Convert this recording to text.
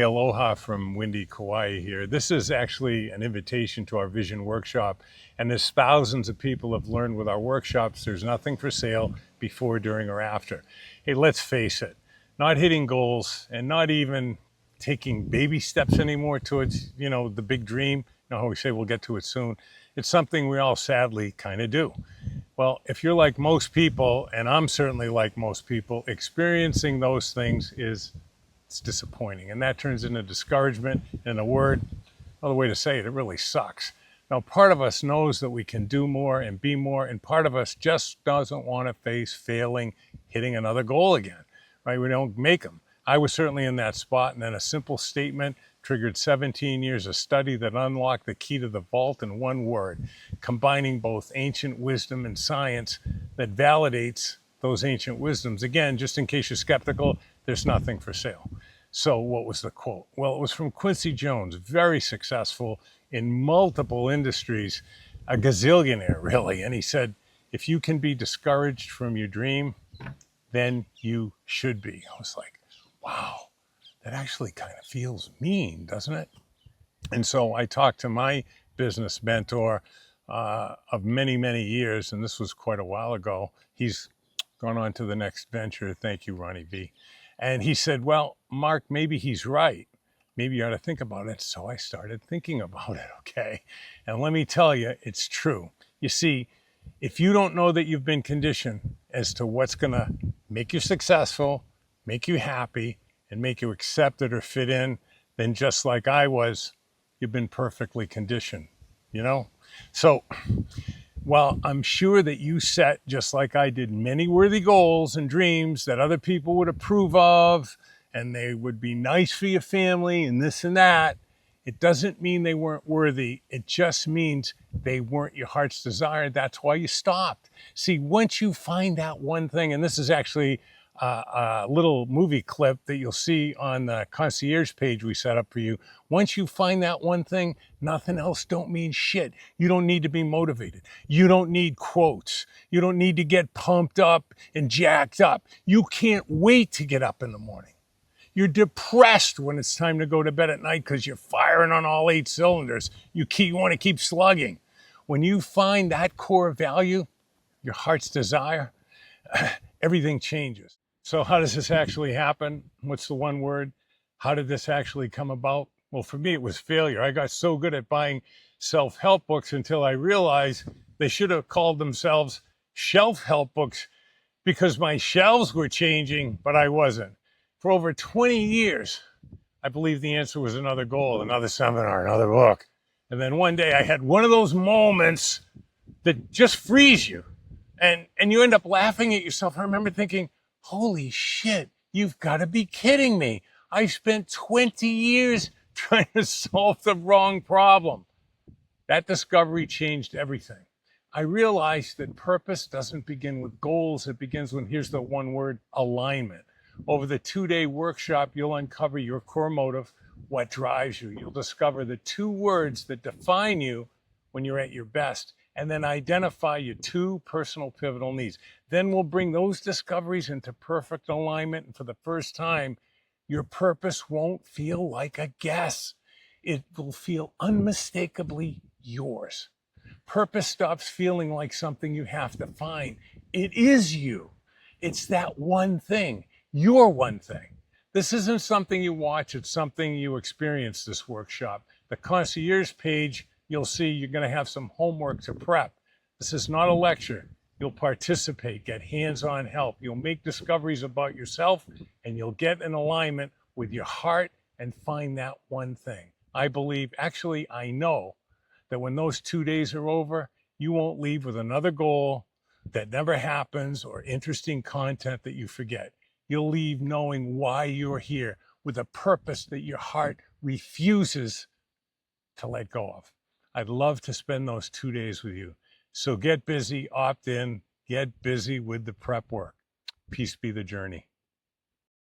Aloha from windy Kauai here. This is actually an invitation to our vision workshop, and as thousands of people have learned with our workshops, there's nothing for sale before, during, or after. Hey, let's face it, not hitting goals and not even taking baby steps anymore towards, the big dream, how we say we'll get to it soon. It's something we all sadly kind of do. Well, if you're like most people, and I'm certainly like most people, experiencing those things it's disappointing, and that turns into discouragement. And another way to say it, it really sucks. Now, part of us knows that we can do more and be more, and part of us just doesn't want to face failing, hitting another goal again, right? We don't make them. I was certainly in that spot, and then a simple statement triggered 17 years of study that unlocked the key to the vault in one word, combining both ancient wisdom and science that validates those ancient wisdoms. Again, just in case you're skeptical, there's nothing for sale. So what was the quote? Well, it was from Quincy Jones, very successful in multiple industries, a gazillionaire really. And he said, if you can be discouraged from your dream, then you should be. I was like, wow, that actually kind of feels mean, doesn't it? And so I talked to my business mentor of many, many years, and this was quite a while ago. He's gone on to the next venture. Thank you, Ronnie B. And he said, well, Mark, maybe he's right. Maybe you ought to think about it. So I started thinking about it, okay? And let me tell you, it's true. You see, if you don't know that you've been conditioned as to what's going to make you successful, make you happy, and make you accepted or fit in, then just like I was, you've been perfectly conditioned, So, well, I'm sure that you set, just like I did, many worthy goals and dreams that other people would approve of, and they would be nice for your family and this and that. It doesn't mean they weren't worthy. It just means they weren't your heart's desire. That's why you stopped. See, once you find that one thing, and this is actually a little movie clip that you'll see on the concierge page we set up for you. Once you find that one thing, nothing else don't mean shit. You don't need to be motivated. You don't need quotes. You don't need to get pumped up and jacked up. You can't wait to get up in the morning. You're depressed when it's time to go to bed at night because you're firing on all 8 cylinders. You want to keep slugging. When you find that core value, your heart's desire, everything changes. So how does this actually happen? What's the one word? How did this actually come about? Well, for me, it was failure. I got so good at buying self-help books until I realized they should have called themselves shelf-help books because my shelves were changing, but I wasn't. For over 20 years, I believed the answer was another goal, another seminar, another book. And then one day I had one of those moments that just frees you. And you end up laughing at yourself. I remember thinking, holy shit, you've got to be kidding me. I spent 20 years trying to solve the wrong problem. That discovery changed everything. I realized that purpose doesn't begin with goals. It begins with, here's the one word, alignment. Over the 2-day workshop, you'll uncover your core motive, what drives you. You'll discover the 2 words that define you when you're at your best, and then identify your 2 personal pivotal needs. Then we'll bring those discoveries into perfect alignment, and for the first time, your purpose won't feel like a guess. It will feel unmistakably yours. Purpose stops feeling like something you have to find. It is you. It's that one thing, your one thing. This isn't something you watch, it's something you experience this workshop. The concierge page, you'll see you're going to have some homework to prep. This is not a lecture. You'll participate, get hands-on help. You'll make discoveries about yourself, and you'll get in alignment with your heart and find that one thing. I believe, actually, I know that when those 2 days are over, you won't leave with another goal that never happens or interesting content that you forget. You'll leave knowing why you're here with a purpose that your heart refuses to let go of. I'd love to spend those 2 days with you. So get busy, opt in, get busy with the prep work. Peace be the journey.